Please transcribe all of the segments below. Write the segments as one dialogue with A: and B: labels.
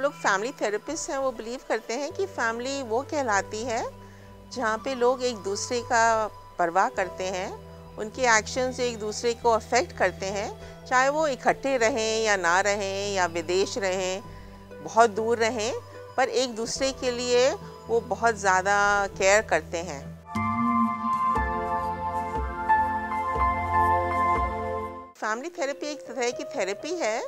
A: लोग family therapist हैं वो बिलीव करते हैं कि फैमिली वो कहलाती है जहाँ पे लोग एक दूसरे का परवाह करते हैं, उनके एक्शंस एक दूसरे को अफेक्ट करते हैं, चाहे वो इकट्ठे रहें या ना रहें या विदेश रहें, बहुत दूर रहें, पर एक दूसरे के लिए वो बहुत ज़्यादा केयर करते हैं। फैमिली थेरेपी एक तरह की थेरेपी है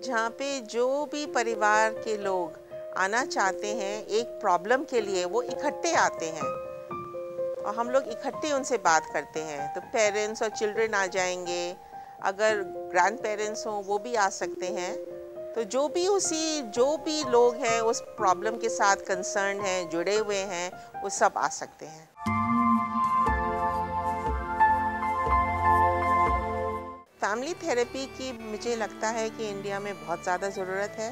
A: जहाँ पे जो भी परिवार के लोग आना चाहते हैं एक प्रॉब्लम के लिए वो इकट्ठे आते हैं और हम लोग इकट्ठे उनसे बात करते हैं। तो पेरेंट्स और चिल्ड्रन आ जाएंगे, अगर ग्रैंड पेरेंट्स हों वो भी आ सकते हैं। तो जो भी लोग हैं उस प्रॉब्लम के साथ कंसर्न हैं, जुड़े हुए हैं, वो सब आ सकते हैं। फैमिली थेरेपी की मुझे लगता है कि इंडिया में बहुत ज़्यादा ज़रूरत है,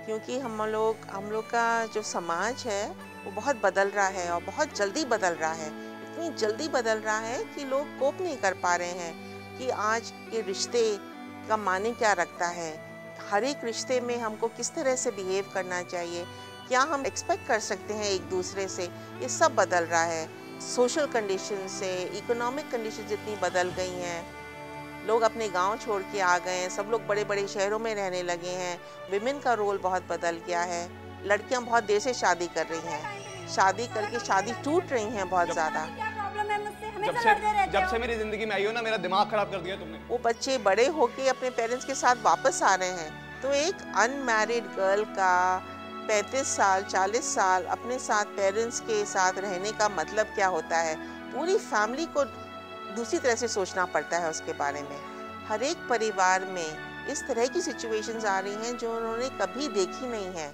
A: क्योंकि हम लोग का जो समाज है वो बहुत बदल रहा है और बहुत जल्दी बदल रहा है। इतनी जल्दी बदल रहा है कि लोग कोप नहीं कर पा रहे हैं कि आज के रिश्ते का माने क्या रखता है, हर एक रिश्ते में हमको किस तरह से बिहेव करना चाहिए, क्या हम एक्सपेक्ट कर सकते हैं एक दूसरे से, ये सब बदल रहा है। सोशल कंडीशन से इकोनॉमिक कंडीशन इतनी बदल गई हैं, लोग अपने गांव छोड़ के आ गए हैं, सब लोग बड़े बड़े शहरों में रहने लगे हैं, विमेन का रोल बहुत बदल गया है, लड़कियां बहुत देर से शादी कर रही हैं, शादी करके शादी टूट रही हैं बहुत ज़्यादा।
B: जब से मेरी ज़िंदगी में आई हो ना, मेरा दिमाग खराब कर दिया तुमने।
A: वो बच्चे बड़े होके अपने पेरेंट्स के साथ वापस आ रहे हैं, तो एक अनमैरिड गर्ल का 35 साल 40 साल अपने साथ पेरेंट्स के साथ रहने का मतलब क्या होता है, पूरी फैमिली को दूसरी तरह से सोचना पड़ता है उसके बारे में। हर एक परिवार में इस तरह की सिचुएशंस आ रही हैं जो उन्होंने कभी देखी नहीं है।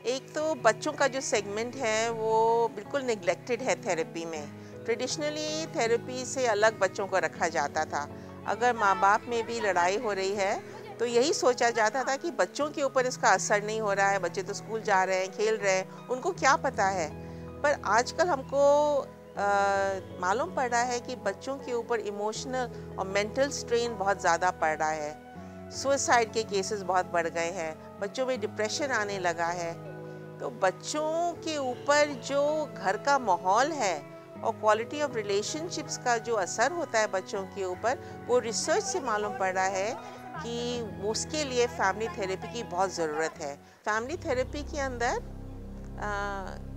A: एक तो बच्चों का जो सेगमेंट है वो बिल्कुल निगलेक्टेड है थेरेपी में। ट्रेडिशनली थेरेपी से अलग बच्चों को रखा जाता था। अगर माँ बाप में भी लड़ाई हो रही है तो यही सोचा जाता था कि बच्चों के ऊपर इसका असर नहीं हो रहा है, बच्चे तो स्कूल जा रहे हैं, खेल रहे हैं, उनको क्या पता है। पर आजकल हमको मालूम पड़ रहा है कि बच्चों के ऊपर इमोशनल और मेंटल स्ट्रेन बहुत ज़्यादा पड़ रहा है। सुसाइड के केसेस बहुत बढ़ गए हैं, बच्चों में डिप्रेशन आने लगा है। तो बच्चों के ऊपर जो घर का माहौल है और क्वालिटी ऑफ रिलेशनशिप्स का जो असर होता है बच्चों के ऊपर, वो रिसर्च से मालूम पड़ रहा है कि उसके लिए फैमिली थेरेपी की बहुत ज़रूरत है। फैमिली थेरेपी के अंदर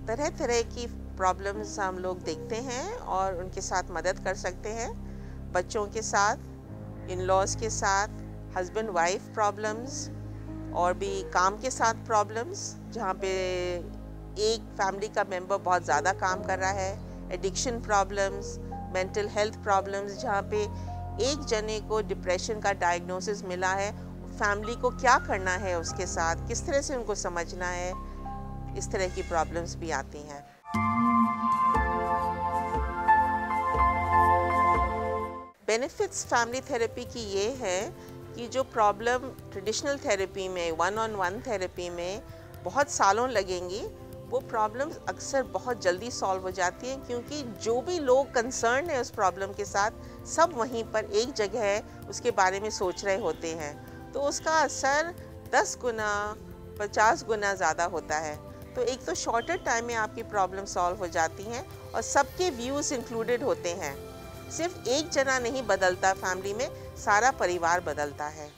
A: तरह तरह की प्रॉब्लम्स हम लोग देखते हैं और उनके साथ मदद कर सकते हैं। बच्चों के साथ, इन लॉज के साथ, हस्बैंड वाइफ प्रॉब्लम्स और भी काम के साथ प्रॉब्लम्स जहाँ पे एक फैमिली का मेंबर बहुत ज़्यादा काम कर रहा है, addiction problems, mental health problems जहाँ पे एक जने को डिप्रेशन का डायग्नोसिस मिला है, फैमिली को क्या करना है उसके साथ, किस तरह से उनको समझना है, इस तरह की प्रॉब्लम्स भी आती हैं। बेनिफिट्स फैमिली थेरेपी की ये है कि जो प्रॉब्लम ट्रेडिशनल थेरेपी में, वन ऑन वन थेरेपी में बहुत सालों लगेंगी, वो प्रॉब्लम्स अक्सर बहुत जल्दी सॉल्व हो जाती हैं, क्योंकि जो भी लोग कंसर्न है उस प्रॉब्लम के साथ, सब वहीं पर एक जगह उसके बारे में सोच रहे होते हैं, तो उसका असर 10 गुना 50 गुना ज़्यादा होता है। तो एक तो शॉर्टर टाइम में आपकी प्रॉब्लम सॉल्व हो जाती हैं और सबके व्यूज़ इंक्लूडेड होते हैं। सिर्फ एक जना नहीं बदलता फैमिली में, सारा परिवार बदलता है।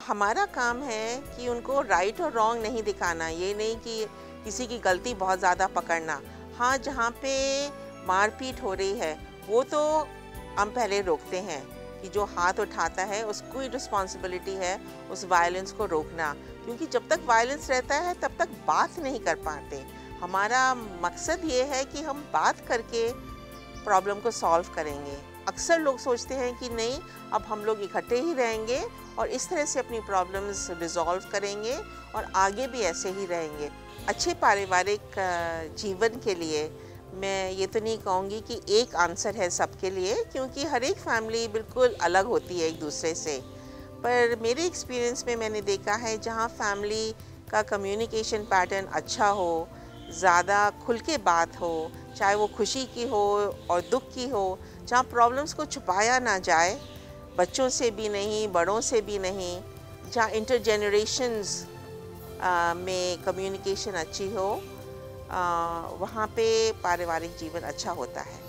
A: हमारा काम है कि उनको राइट और रॉन्ग नहीं दिखाना, ये नहीं कि किसी की गलती बहुत ज़्यादा पकड़ना। हाँ, जहाँ पे मारपीट हो रही है वो तो हम पहले रोकते हैं कि जो हाथ उठाता है उसको ही रिस्पॉन्सिबिलिटी है उस वायलेंस को रोकना, क्योंकि जब तक वायलेंस रहता है तब तक बात नहीं कर पाते। हमारा मकसद ये है कि हम बात करके प्रॉब्लम को सॉल्व करेंगे। अक्सर लोग सोचते हैं कि नहीं, अब हम लोग इकट्ठे ही रहेंगे और इस तरह से अपनी प्रॉब्लम्स रिजॉल्व करेंगे और आगे भी ऐसे ही रहेंगे। अच्छे पारिवारिक जीवन के लिए मैं ये तो नहीं कहूँगी कि एक आंसर है सबके लिए, क्योंकि हर एक फैमिली बिल्कुल अलग होती है एक दूसरे से। पर मेरे एक्सपीरियंस में मैंने देखा है जहाँ फैमिली का कम्युनिकेशन पैटर्न अच्छा हो, ज़्यादा खुल के बात हो, चाहे वो खुशी की हो और दुख की हो, जहाँ प्रॉब्लम्स को छुपाया ना जाए, बच्चों से भी नहीं, बड़ों से भी नहीं, जहाँ इंटरजेनरेशन्स में कम्युनिकेशन अच्छी हो, वहाँ पे पारिवारिक जीवन अच्छा होता है।